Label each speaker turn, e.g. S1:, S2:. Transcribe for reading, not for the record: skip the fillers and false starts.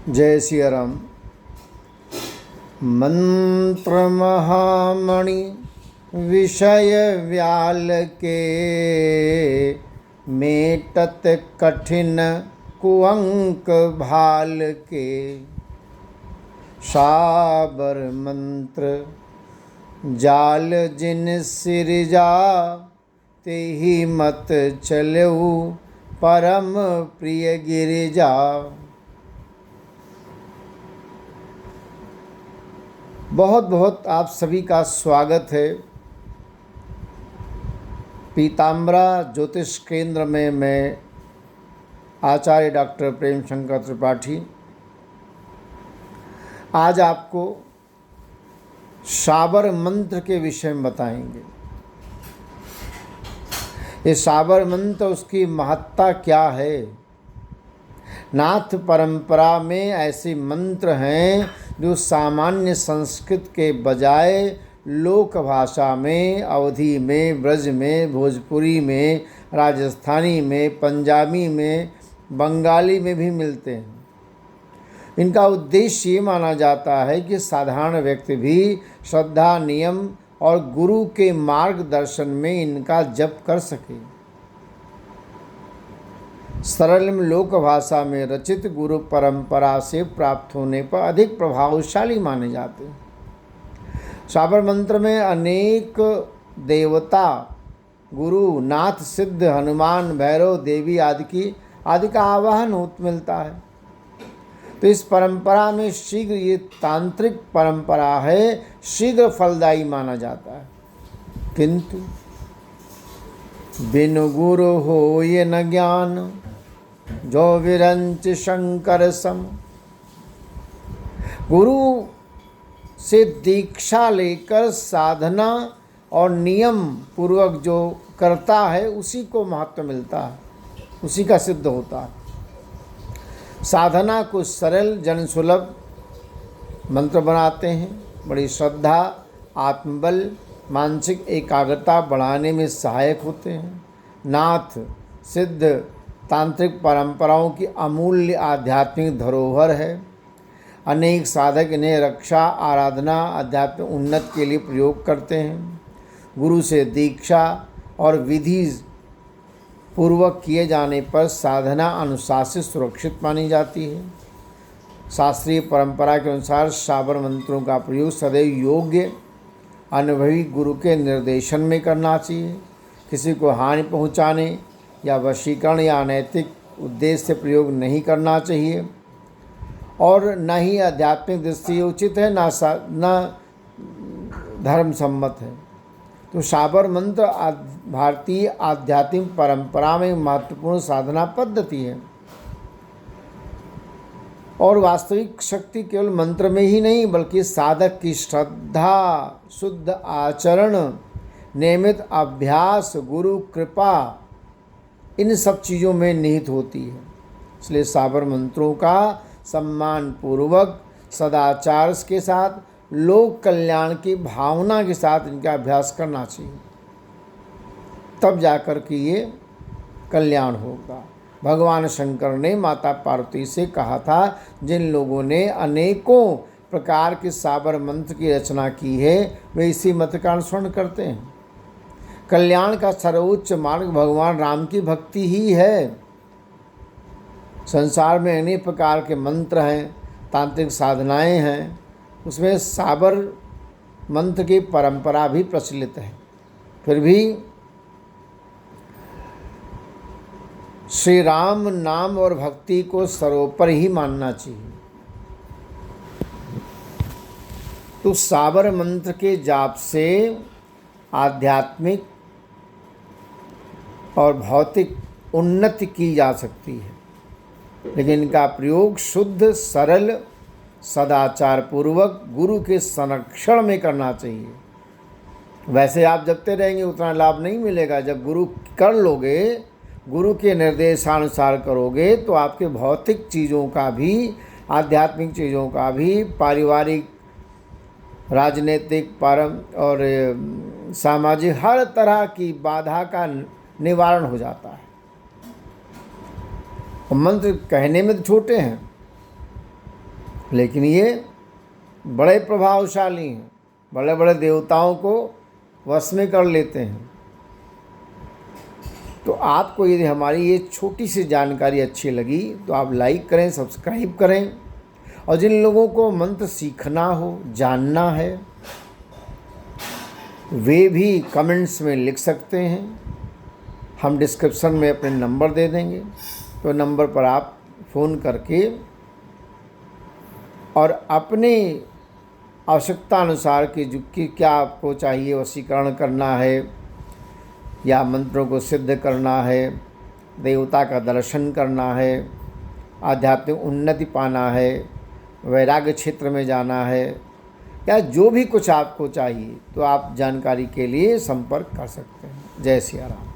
S1: जय सिया राम। मंत्र महामणि विषय व्याल के, मेटत कठिन कुअंक भाल के। साबर मंत्र जाल जिन सिरजा, तेहि मत चलऊ परम प्रिय गिरिजा। बहुत बहुत आप सभी का स्वागत है। पीताम्बरा ज्योतिष केंद्र में मैं आचार्य डॉक्टर प्रेम शंकर त्रिपाठी आज आपको साबर मंत्र के विषय में बताएंगे। ये साबर मंत्र, उसकी महत्ता क्या है। नाथ परंपरा में ऐसे मंत्र हैं जो सामान्य संस्कृत के बजाय लोक भाषा में, अवधी में, ब्रज में, भोजपुरी में, राजस्थानी में, पंजाबी में, बंगाली में भी मिलते हैं। इनका उद्देश्य ये माना जाता है कि साधारण व्यक्ति भी श्रद्धा, नियम और गुरु के मार्गदर्शन में इनका जप कर सके। सरल लोक भाषा में रचित गुरु परंपरा से प्राप्त होने पर अधिक प्रभावशाली माने जाते हैं। साबर मंत्र में अनेक देवता, गुरु, नाथ, सिद्ध, हनुमान, भैरव, देवी आदि का आवाहन मिलता है। तो इस परंपरा में शीघ्र, ये तांत्रिक परंपरा है, शीघ्र फलदायी माना जाता है। किंतु बिनु गुरु होय न ज्ञान, जो विरंच शंकर सम। गुरु से दीक्षा लेकर साधना और नियम पूर्वक जो करता है उसी को महत्व मिलता है, उसी का सिद्ध होता है। साधना को सरल, जनसुलभ मंत्र बनाते हैं। बड़ी श्रद्धा, आत्मबल, मानसिक एकाग्रता बढ़ाने में सहायक होते हैं। नाथ, सिद्ध, तांत्रिक परंपराओं की अमूल्य आध्यात्मिक धरोहर है। अनेक साधक इन्हें रक्षा, आराधना, आध्यात्मिक उन्नति के लिए प्रयोग करते हैं। गुरु से दीक्षा और विधि पूर्वक किए जाने पर साधना अनुशासित, सुरक्षित मानी जाती है। शास्त्रीय परंपरा के अनुसार साबर मंत्रों का प्रयोग सदैव योग्य, अनुभवी गुरु के निर्देशन में करना चाहिए। किसी को हानि पहुंचाने या वशीकरण या अनैतिक उद्देश्य से प्रयोग नहीं करना चाहिए, और न ही आध्यात्मिक दृष्टि उचित है, न धर्म सम्मत है। तो साबर मंत्र भारतीय आध्यात्मिक परंपरा में महत्वपूर्ण साधना पद्धति है, और वास्तविक शक्ति केवल मंत्र में ही नहीं बल्कि साधक की श्रद्धा, शुद्ध आचरण, नियमित अभ्यास, गुरु कृपा, इन सब चीज़ों में निहित होती है। इसलिए साबर मंत्रों का सम्मान पूर्वक, सदाचार के साथ, लोक कल्याण की भावना के साथ इनका अभ्यास करना चाहिए। तब जाकर के ये कल्याण होगा। भगवान शंकर ने माता पार्वती से कहा था, जिन लोगों ने अनेकों प्रकार के साबर मंत्र की रचना की है वे इसी मत का अनुसरण करते हैं। कल्याण का सर्वोच्च मार्ग भगवान राम की भक्ति ही है। संसार में अनेक प्रकार के मंत्र हैं, तांत्रिक साधनाएं हैं, उसमें साबर मंत्र की परंपरा भी प्रचलित है। फिर भी श्री राम नाम और भक्ति को सर्वोपरि ही मानना चाहिए। तो साबर मंत्र के जाप से आध्यात्मिक और भौतिक उन्नति की जा सकती है, लेकिन इनका प्रयोग शुद्ध, सरल, सदाचार पूर्वक गुरु के संरक्षण में करना चाहिए। वैसे आप जपते रहेंगे उतना लाभ नहीं मिलेगा। जब गुरु कर लोगे, गुरु के निर्देशानुसार करोगे, तो आपके भौतिक चीज़ों का भी, आध्यात्मिक चीज़ों का भी, पारिवारिक, राजनीतिक, और सामाजिक हर तरह की बाधा का निवारण हो जाता है। और मंत्र कहने में तो छोटे हैं, लेकिन ये बड़े प्रभावशाली हैं, बड़े बड़े देवताओं को वश में कर लेते हैं। तो आपको यदि हमारी ये छोटी सी जानकारी अच्छी लगी तो आप लाइक करें, सब्सक्राइब करें, और जिन लोगों को मंत्र सीखना हो, जानना है, वे भी कमेंट्स में लिख सकते हैं। हम डिस्क्रिप्शन में अपने नंबर दे देंगे, तो नंबर पर आप फ़ोन करके और अपने आवश्यकता अनुसार कि क्या आपको चाहिए, वशीकरण करना है या मंत्रों को सिद्ध करना है, देवता का दर्शन करना है, आध्यात्मिक उन्नति पाना है, वैराग्य क्षेत्र में जाना है, या जो भी कुछ आपको चाहिए, तो आप जानकारी के लिए संपर्क कर सकते हैं। जय सिया राम।